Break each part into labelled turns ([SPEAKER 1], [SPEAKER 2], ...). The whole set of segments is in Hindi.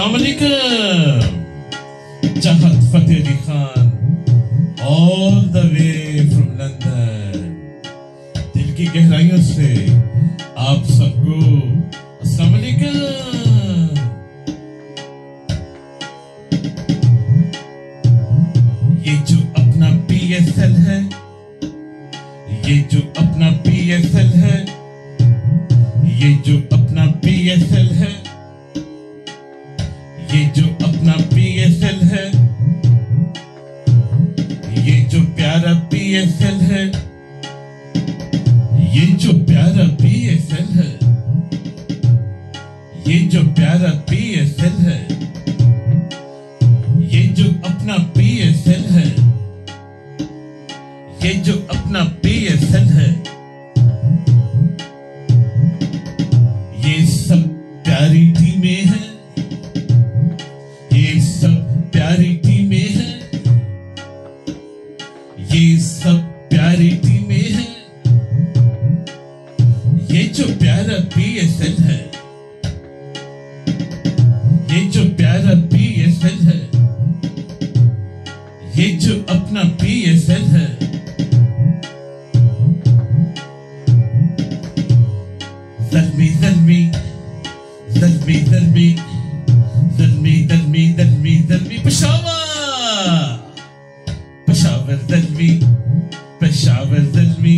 [SPEAKER 1] अस्सलाम वालेकुम। Chahat Fateh Ali Khan all the way from London, दिल की गहराइयों से आप सबको अस्सलाम वालेकुम। ये जो अपना PSL है, ये जो अपना PSL है, ये जो अपना PSL है, ये जो अपना PSL है, ये जो प्यारा PSL है, ये जो प्यारा PSL है, ये जो प्यारा PSL है, ये जो अपना PSL है, ये जो अपना PSL है, ये सब प्यारी टीमें हैं, ये सब प्यारी टीमें हैं, ये सब प्यारी टीमें हैं, ये जो प्यारा PSL है, ये जो प्यारा PSL है, ये जो अपना PSL है। Zalmi Zalmi Zalmi Zalmi Zalmi Zalmi Zalmi Zalmi Peshawar Peshawar Zalmi Peshawar Zalmi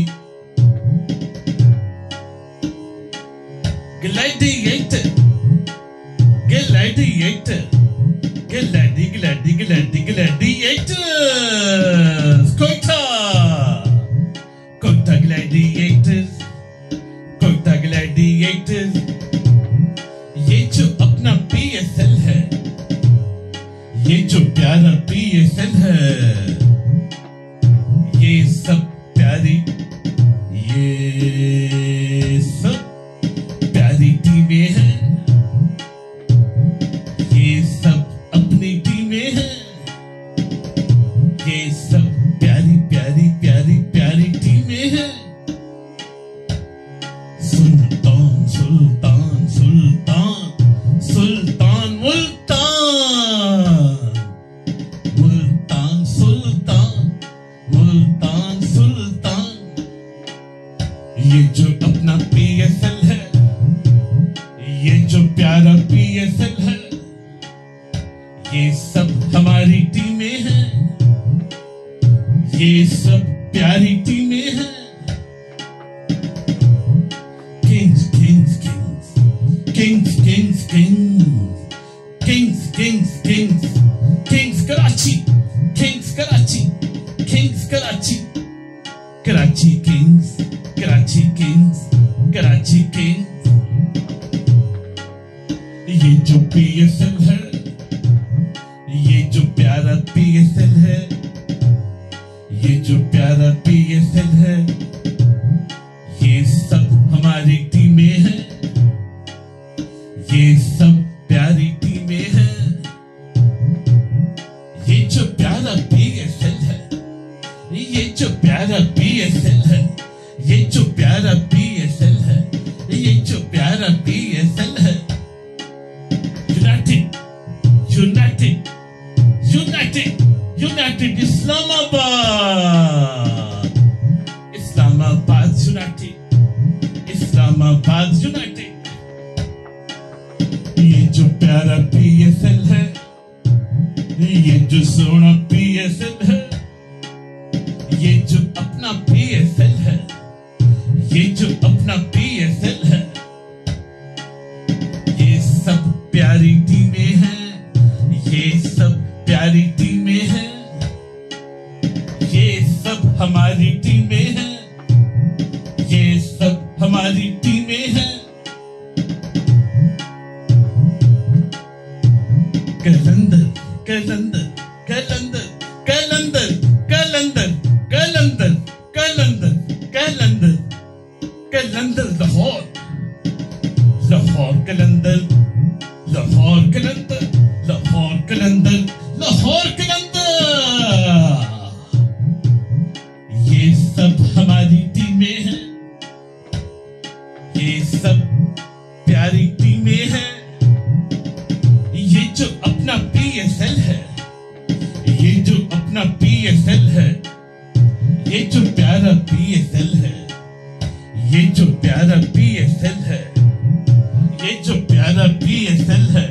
[SPEAKER 1] gladiator gladiator Gladiators Quetta Quetta Gladiators Quetta Gladiators. ये जो अपना PSL है, ये जो प्यारा PSL है, ये सब प्यारी, ये सब प्यारी टीमें हैं, ये सब अपनी टीमें हैं, ये सब प्यारी प्यारी प्यारी प्यारी टीमें हैं। सुल्तान सुल्तान सुल्तान सुल्तान मुल्तान मुल्तान सुल्तान मुल्तान सुल्तान। ये जो अपना PSL है, ये जो प्यारा PSL है, ये सब हमारी टीमें हैं, ये सब प्यारी टीमें हैं। Kings, kings, kings, kings, kings, kings, kings, kings, kings, kings, Karachi, kings, Karachi, kings, Karachi, Karachi kings, Karachi kings, Karachi kings। ये जो PSL है, ये जो प्यारा PSL है, ये जो प्यारा PSL है, ये सब हमारी टीमें हैं, ये सब प्यारी टीमें हैं। ये जो प्यारा PSL है, ये जो प्यारा PSL है, ये जो प्यारा PSL है, ये जो प्यारा PSL है। United United United United Islamabad Islamabad United Islamabad United. ये जो प्यारा PSL है, ये जो सोना PSL है, ये जो अपना PSL है, ये जो अपना PSL है, ये सब प्यारी टीमें हैं, ये सब प्यारी टीमें हैं, ये सब हमारी टीमें हैं, ये सब हमारी टीमें हैं। कलंदर कलंदर कलंदर कलंदर कलंदर कलंदर कलंदर कलंदर कलंदर लाहौर लाहौर कलंदर लाहौर कलंदर लाहौर कलंदर लाहौर कलंदर। ये सब हमारी टीमें हैं, ये सब प्यारी टीमें हैं। ये जो ये जो प्यारा PSL है,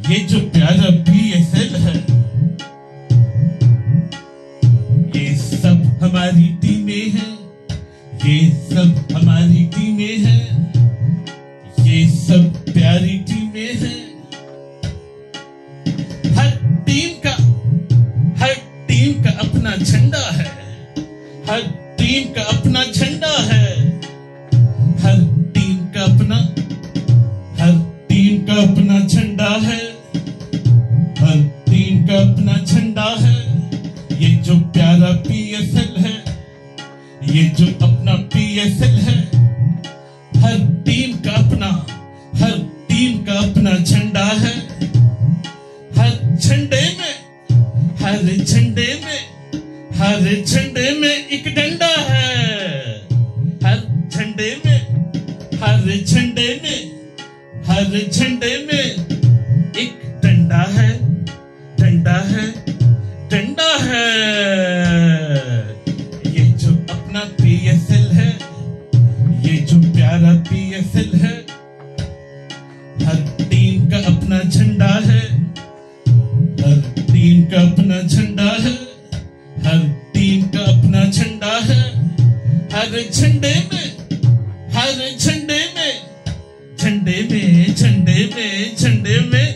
[SPEAKER 1] ये जो प्यारा PSL है, ये सब हमारी टीमें हैं, ये सब हमारी टीमें हैं, ये सब प्यारी टीमें हैं। हर टीम का अपना झंडा है, हर टीम का अपना झंडा है, हर टीम का अपना झंडा है, हर टीम का अपना झंडा है। ये जो प्यारा PSL है, ये जो अपना PSL है, हर टीम का अपना झंडा है। हर झंडे में एक डंडा है, हर झंडे में एक डंडा है, डंडा है। ये जो अपना PSL है, ये जो प्यारा PSL है, हर टीम का अपना झंडा है, हर टीम का अपना झंडा है, हर टीम का अपना झंडा है। हर झंडे में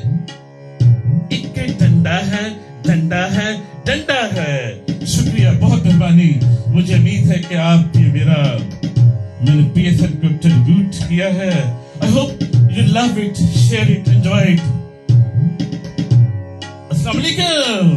[SPEAKER 1] एक डंडा है, डंडा है। शुक्रिया, बहुत मेहरबानी। मुझे उम्मीद है कि आप ये मैंने PSL को ट्रिब्यूट किया है। I hope you love it, share it, enjoy it. अस्सलाम वालेकुम।